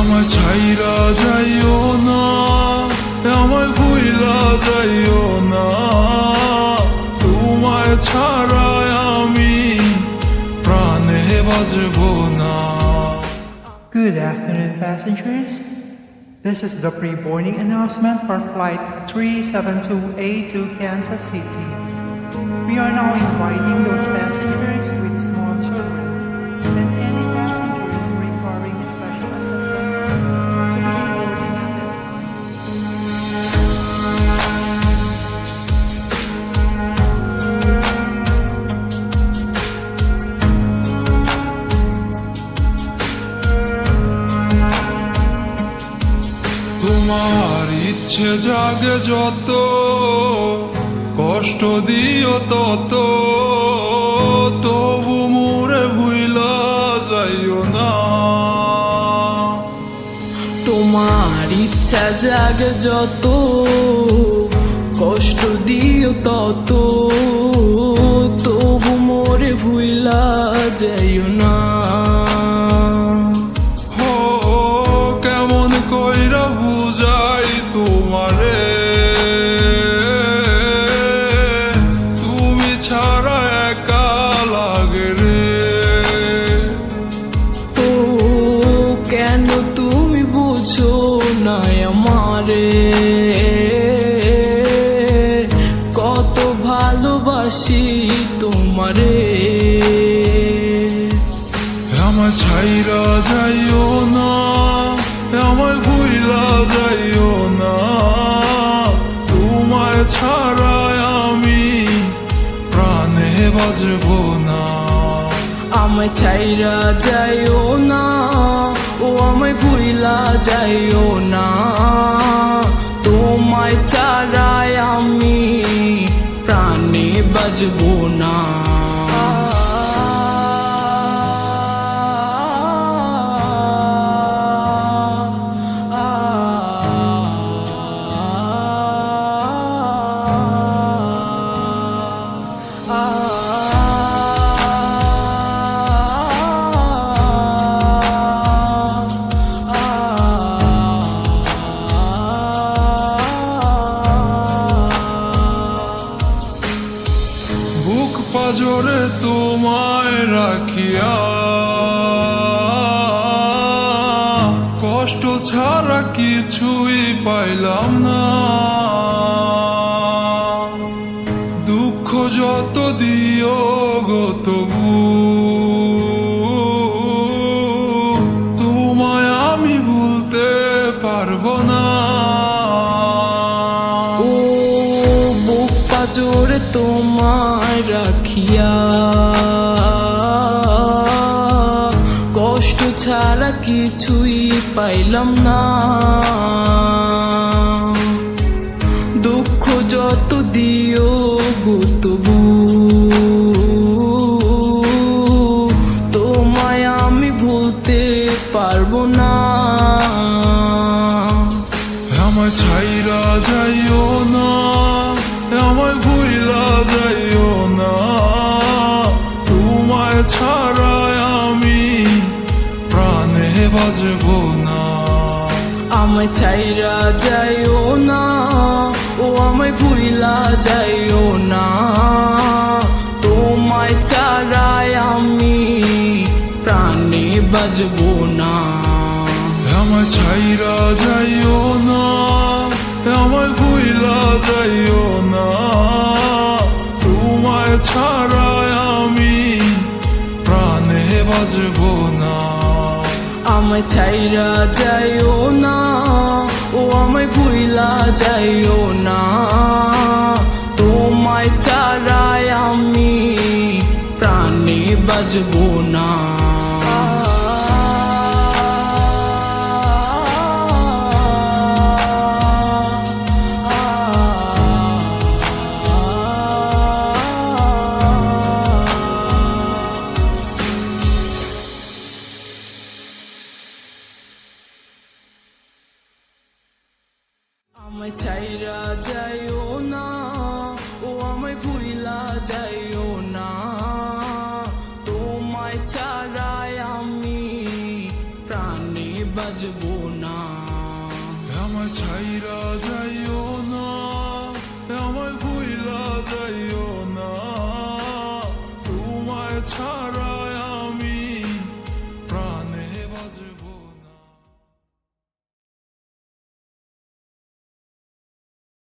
আমায় ছাইরা যাইও না, আমায় ভুইলা যাইও না, তোমায় ছাড়া আমি প্রাণে বাজবো না। Good afternoon, passengers. This is the pre-boarding announcement for Flight 372A to Kansas City. We are now inviting those passengers with small children and any passengers requiring special assistance to begin boarding at this time. তোমার ইচ্ছে জাগে যত, কষ্ট দিও তত, তবু মোরে ভুইলা যাইও না। তোমার ইচ্ছা জাগে যত, কষ্ট দিও তত, তবু মোরে ভুইলা যাইও না। হো কেমন কইরা বুঝাই তোমারে, তুমি ছাড়া একা লাগে রে। ও কেন তুমি বুঝো না আমারে, কত ভালোবাসি তোমারে। আমায় ছাইরা যাইও না, আমায় ভুইলা যাইও না, তোমায় ছাড়া আমি প্রাণে বাজবো না। আমায় ছাইরা যাইও না, ও আমায় ভুইলা যাইও না, তোমায় ছাড়া আমি প্রাণে বাজবো না। বুক পাজরে তোমায় রাখিয়া, কষ্ট ছাড়া কিছুই পাইলাম না। দুঃখ যত দিও গো তবু তোমায় আমি ভুলতে পারবো না। ও বুক পাজরে তোমায় রাখিয়া, কষ্ট ছাড়া কিছুই পাইলাম না। দুঃখ যত দিও গো তবু তোমায় আমি ভুলতে পারবো না। আমায় ছাইরা যাইও না, আমায় ভুইলা যাইও না, তোমায় ছাড়া আমি প্রাণে বাজবো না। আমায় ছাইরা যাইও না, ও আমায় ভুইলা যাইও না, তোমায় ছাড়া আমি প্রাণে বাজবো না। আমায় ছাইরা যাইও না, আমায় ভুইলা যাইও না, তোমায় ছাড়া আমি প্রাণে বাজবো না। আমায় ছাইরা যাইও না, ও আমায় ভুইলা যাইও না, তোমায় ছাড়া আমি প্রাণে বাজবো না। আমায় ছাইরা যাইও না, ও আমায় ভুইলা যাইও না, তোমায় ছাড়া আমি প্রাণে বাজবো বাজবো না আমার ছাইরা যাইও